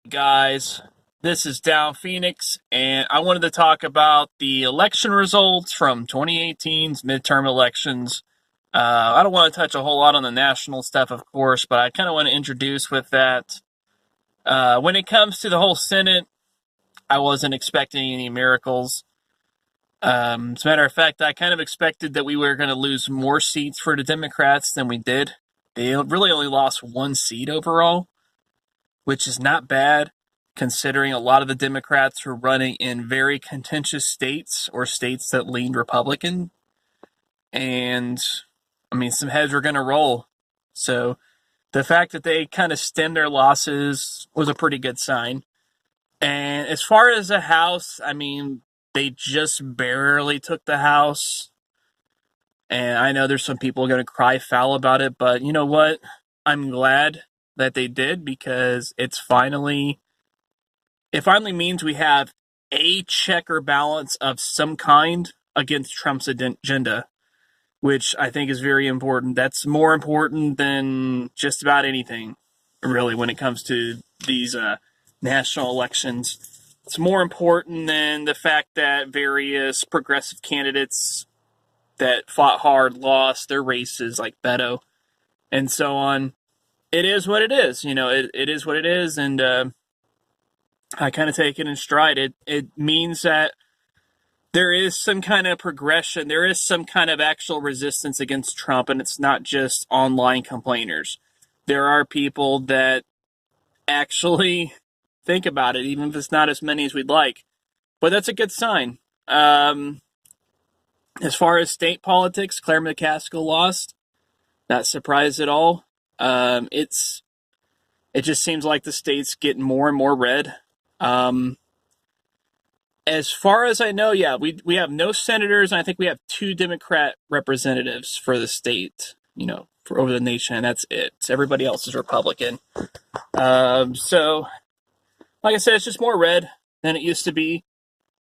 Guys? This is Down Phoenix, and I wanted to talk about the election results from 2018's midterm elections. I don't want to touch a whole lot on the national stuff, of course, but I kind of want to introduce with that. When it comes to the whole Senate, I wasn't expecting any miracles. As a matter of fact, I kind of expected that we were going to lose more seats for the Democrats than we did. They really only lost one seat overall, which is not bad considering a lot of the Democrats were running in very contentious states or states that leaned Republican. And, some heads were going to roll. So the fact that they kind of stemmed their losses was a pretty good sign. And as far as the House, they just barely took the House. And I know there's some people going to cry foul about it, but you know what? I'm glad that they did because it finally means we have a check or balance of some kind against Trump's agenda, which I think is very important. That's more important than just about anything, really, when it comes to these national elections. It's more important than the fact that various progressive candidates that fought hard lost their races, like Beto and so on. It is what it is. It is what it is, and I kind of take it in stride. It means that there is some kind of progression. There is some kind of actual resistance against Trump, and it's not just online complainers. There are people that actually think about it, even if it's not as many as we'd like. But that's a good sign. As far as state politics, Claire McCaskill lost. Not surprised at all. It just seems like the state's getting more and more red. As far as I know, yeah, we have no senators, and I think we have 2 Democrat representatives for the state, for over the nation, and that's it. Everybody else is Republican. So, like I said, it's just more red than it used to be.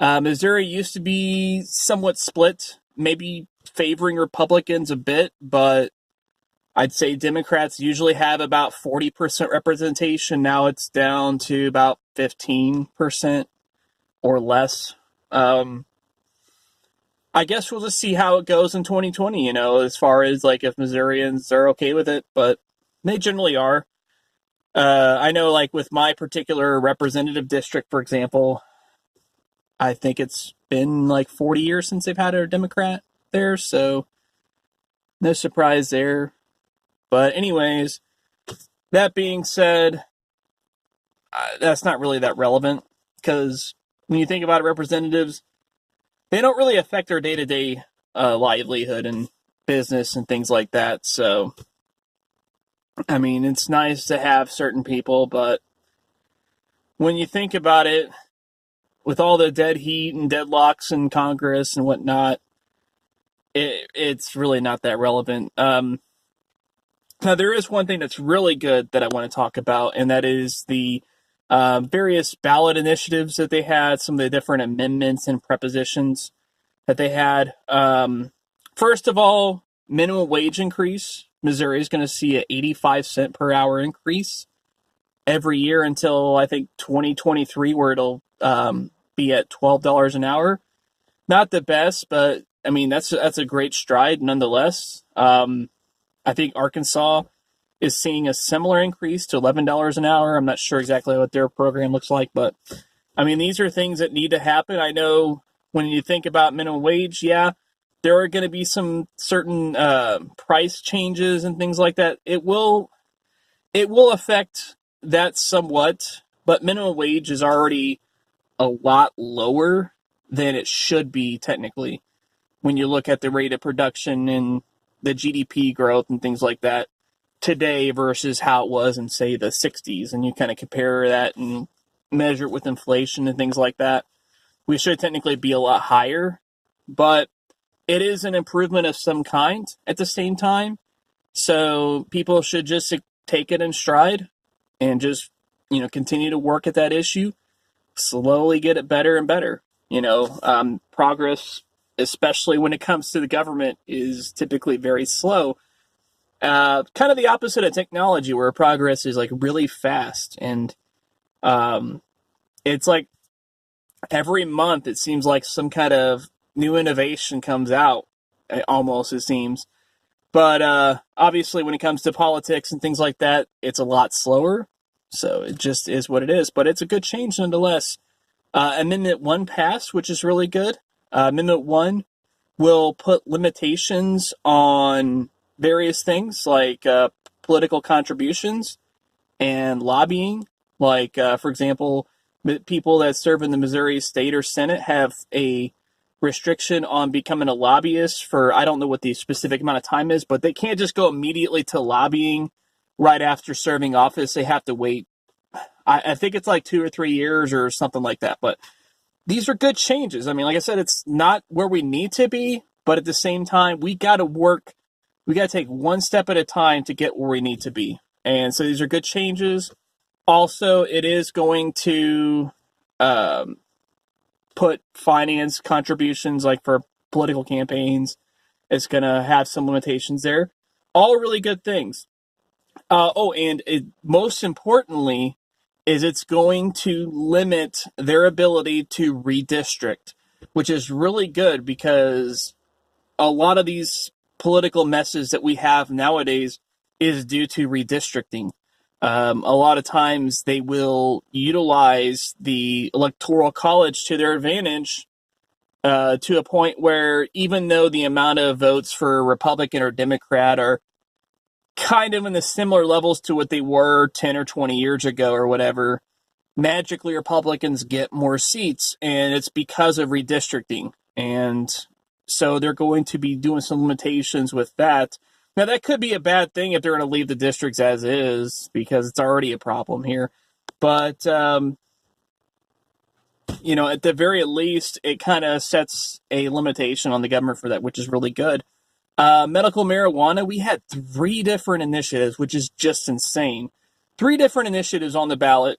Missouri used to be somewhat split, maybe favoring Republicans a bit, but I'd say Democrats usually have about 40% representation. Now it's down to about 15% or less. I guess we'll just see how it goes in 2020, as far as like if Missourians are okay with it, but they generally are. I know like with my particular representative district, for example, I think it's been like 40 years since they've had a Democrat there, so no surprise there. But anyways, that being said, that's not really that relevant because when you think about it, representatives, they don't really affect their day-to-day livelihood and business and things like that. So, it's nice to have certain people, but when you think about it, with all the dead heat and deadlocks in Congress and whatnot, it's really not that relevant. Now, there is one thing that's really good that I want to talk about, and that is the various ballot initiatives that they had, some of the different amendments and prepositions that they had. First of all, minimum wage increase. Missouri is going to see an 85-cent per hour increase every year until, I think, 2023, where it'll be at $12 an hour. Not the best, but, that's a great stride nonetheless. I think Arkansas is seeing a similar increase to $11 an hour. I'm not sure exactly what their program looks like, but these are things that need to happen. I know when you think about minimum wage, yeah, there are going to be some certain price changes and things like that. It will affect that somewhat, but minimum wage is already a lot lower than it should be technically when you look at the rate of production and the GDP growth and things like that today versus how it was in, say, the 60s. And you kind of compare that and measure it with inflation and things like that. We should technically be a lot higher, but it is an improvement of some kind at the same time. So people should just take it in stride and just, continue to work at that issue, slowly get it better and better. Progress, especially when it comes to the government, is typically very slow. Kind of the opposite of technology, where progress is like really fast. And Um, it's like every month it seems like some kind of new innovation comes out, almost, it seems. But obviously, when it comes to politics and things like that, it's a lot slower. So it just is what it is. But it's a good change nonetheless. Amendment 1 passed, which is really good. Amendment 1 will put limitations on various things like political contributions and lobbying. Like, for example, people that serve in the Missouri State or Senate have a restriction on becoming a lobbyist for, I don't know what the specific amount of time is, but they can't just go immediately to lobbying right after serving office. They have to wait. I think it's like 2 or 3 years or something like that. But these are good changes. I mean, like I said, it's not where we need to be, but at the same time, we got to work. We got to take one step at a time to get where we need to be. And so these are good changes. Also, it is going to put finance contributions, like for political campaigns. It's going to have some limitations there. All really good things. Most importantly, is it's going to limit their ability to redistrict, which is really good because a lot of these political messes that we have nowadays is due to redistricting. A lot of times they will utilize the electoral college to their advantage to a point where even though the amount of votes for Republican or Democrat are kind of in the similar levels to what they were 10 or 20 years ago or whatever, magically Republicans get more seats, and it's because of redistricting. And so they're going to be doing some limitations with that. Now, that could be a bad thing if they're going to leave the districts as is, because it's already a problem here. But, at the very least, it kind of sets a limitation on the government for that, which is really good. Medical marijuana, we had 3 different initiatives, which is just insane. 3 different initiatives on the ballot.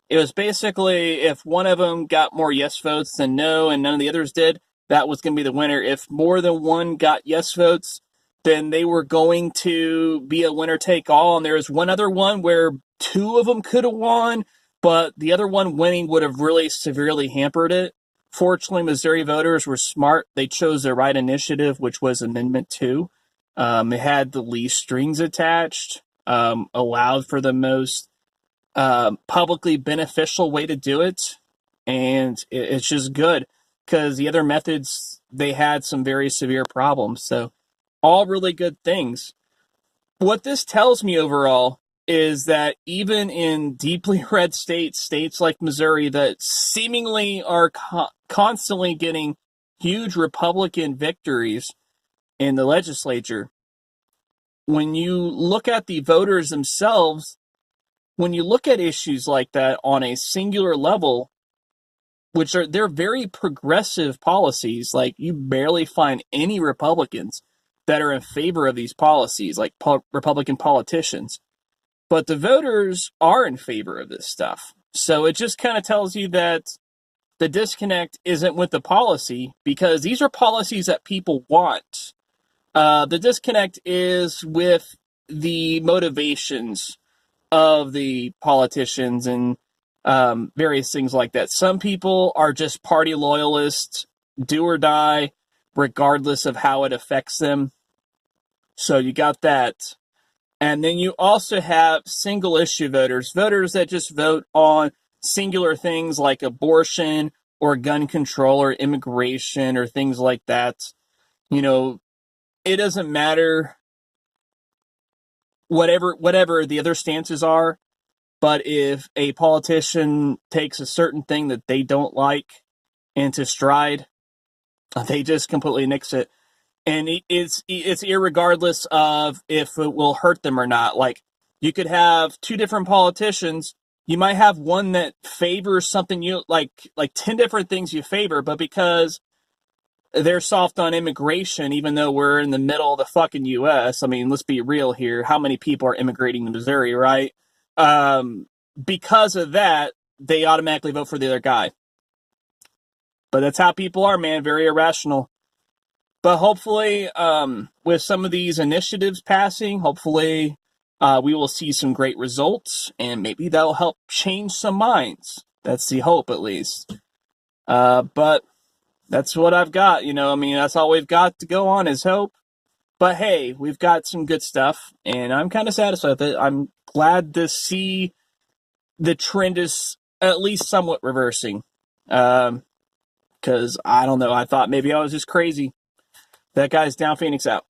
It was basically if one of them got more yes votes than no, and none of the others did, that was going to be the winner. If more than one got yes votes, then they were going to be a winner take all. And there was one other one where 2 of them could have won, but the other one winning would have really severely hampered it. Fortunately, Missouri voters were smart. They chose the right initiative, which was Amendment 2. It had the least strings attached, allowed for the most publicly beneficial way to do it, and it's just good because the other methods, they had some very severe problems. So all really good things. What this tells me overall is that even in deeply red states like Missouri that seemingly are constantly getting huge Republican victories in the legislature, when you look at the voters themselves, when you look at issues like that on a singular level, they're very progressive policies, like you barely find any Republicans that are in favor of these policies, like Republican politicians. But the voters are in favor of this stuff. So it just kind of tells you that the disconnect isn't with the policy, because these are policies that people want. The disconnect is with the motivations of the politicians and various things like that. Some people are just party loyalists, do or die, regardless of how it affects them. So you got that. And then you also have single issue voters, voters that just vote on singular things like abortion or gun control or immigration or things like that. It doesn't matter whatever the other stances are. But if a politician takes a certain thing that they don't like into stride, they just completely nix it. And it's irregardless of if it will hurt them or not. Like, you could have 2 different politicians. You might have one that favors something you like 10 different things you favor, but because they're soft on immigration, even though we're in the middle of the fucking U.S., I mean, let's be real here. How many people are immigrating to Missouri, right? Because of that, they automatically vote for the other guy. But that's how people are, man. Very irrational. But hopefully, with some of these initiatives passing, hopefully we will see some great results, and maybe that'll help change some minds. That's the hope, at least. But that's what I've got. I mean, that's all we've got to go on is hope. But hey, we've got some good stuff, and I'm kind of satisfied with it. I'm glad to see the trend is at least somewhat reversing. Because I don't know, I thought maybe I was just crazy. That guy's down, Phoenix out.